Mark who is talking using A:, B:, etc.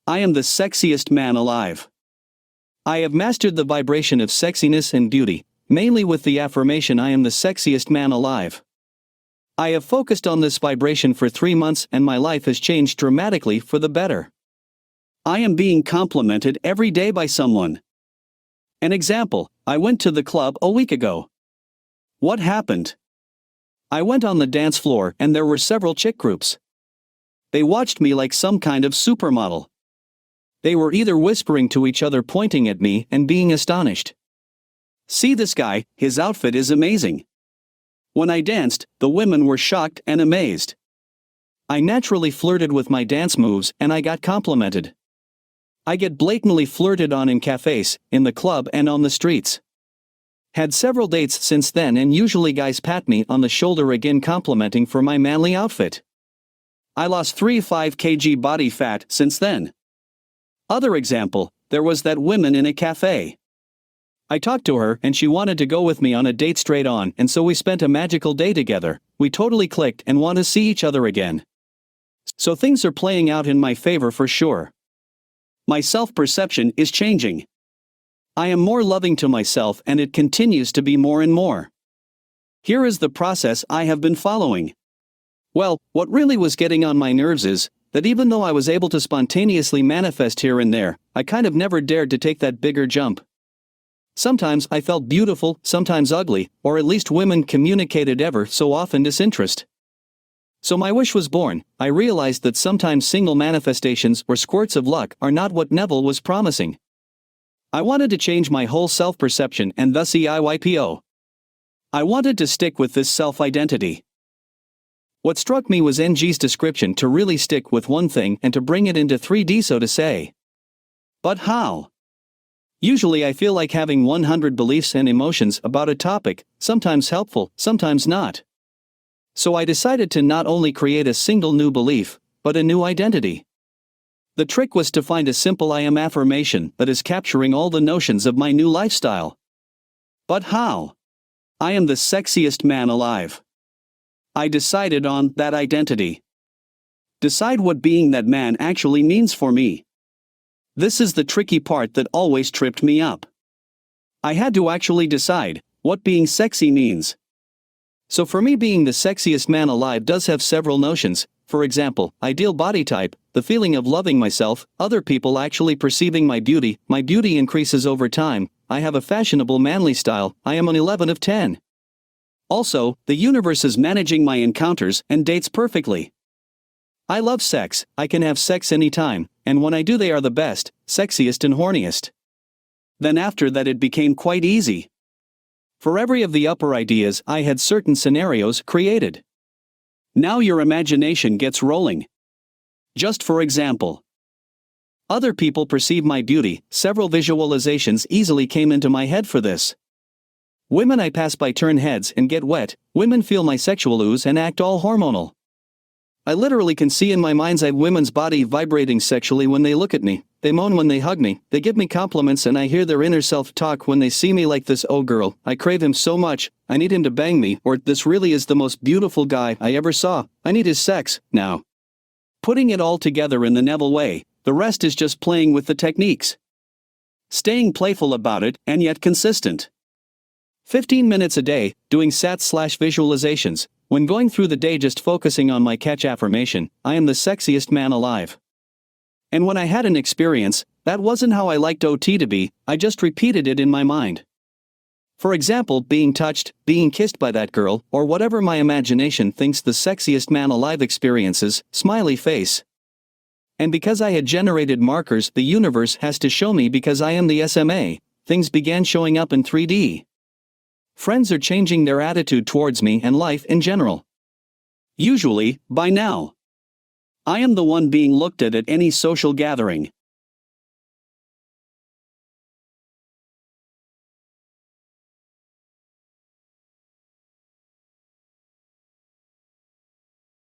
A: I am the sexiest man alive. I have mastered the vibration of sexiness and beauty, mainly with the affirmation I am the sexiest man alive. I have focused on this vibration for 3 months and my life has changed dramatically for the better. I am being complimented every day by someone. An example, I went to the club a week ago. What happened? I went on the dance floor and there were several chick groups. They watched me like some kind of supermodel. They were either whispering to each other, pointing at me, and being astonished. See this guy, his outfit is amazing. When I danced, the women were shocked and amazed. I naturally flirted with my dance moves and I got complimented. I get blatantly flirted on in cafes, in the club and on the streets. Had several dates since then and usually guys pat me on the shoulder again complimenting for my manly outfit. I lost 3-5 kg body fat since then. Other example, there was that woman in a cafe. I talked to her and she wanted to go with me on a date straight on, and so we spent a magical day together. We totally clicked and want to see each other again. So things are playing out in my favor for sure. My self-perception is changing. I am more loving to myself and it continues to be more and more. Here is the process I have been following. Well, what really was getting on my nerves is that even though I was able to spontaneously manifest here and there, I kind of never dared to take that bigger jump. Sometimes I felt beautiful, sometimes ugly, or at least women communicated ever so often disinterest. So my wish was born. I realized that sometimes single manifestations or squirts of luck are not what Neville was promising. I wanted to change my whole self-perception and thus EIYPO. I wanted to stick with this self-identity. What struck me was NG's description to really stick with one thing and to bring it into 3D, so to say. But how? Usually I feel like having 100 beliefs and emotions about a topic, sometimes helpful, sometimes not. So I decided to not only create a single new belief, but a new identity. The trick was to find a simple I am affirmation that is capturing all the notions of my new lifestyle. But how? I am the sexiest man alive. I decided on that identity. Decide what being that man actually means for me. This is the tricky part that always tripped me up. I had to actually decide what being sexy means. So for me, being the sexiest man alive does have several notions. For example, ideal body type, the feeling of loving myself, other people actually perceiving my beauty increases over time, I have a fashionable manly style, I am an 11 of 10. Also, the universe is managing my encounters and dates perfectly. I love sex, I can have sex anytime, and when I do they are the best, sexiest and horniest. Then after that it became quite easy. For every of the upper ideas I had certain scenarios created. Now your imagination gets rolling. Just for example. Other people perceive my beauty, several visualizations easily came into my head for this. Women I pass by turn heads and get wet, women feel my sexual ooze and act all hormonal. I literally can see in my mind's eye women's body vibrating sexually when they look at me, they moan when they hug me, they give me compliments and I hear their inner self talk when they see me like this, oh girl, I crave him so much, I need him to bang me, or this really is the most beautiful guy I ever saw, I need his sex, now. Putting it all together in the Neville way, the rest is just playing with the techniques. Staying playful about it and yet consistent. 15 minutes a day, doing sats/visualizations, when going through the day just focusing on my catch affirmation, I am the sexiest man alive. And when I had an experience, that wasn't how I liked OT to be, I just repeated it in my mind. For example, being touched, being kissed by that girl, or whatever my imagination thinks the sexiest man alive experiences, smiley face. And because I had generated markers the universe has to show me because I am the SMA, things began showing up in 3D. Friends are changing their attitude towards me and life in general. Usually, by now, I am the one being looked at any social gathering.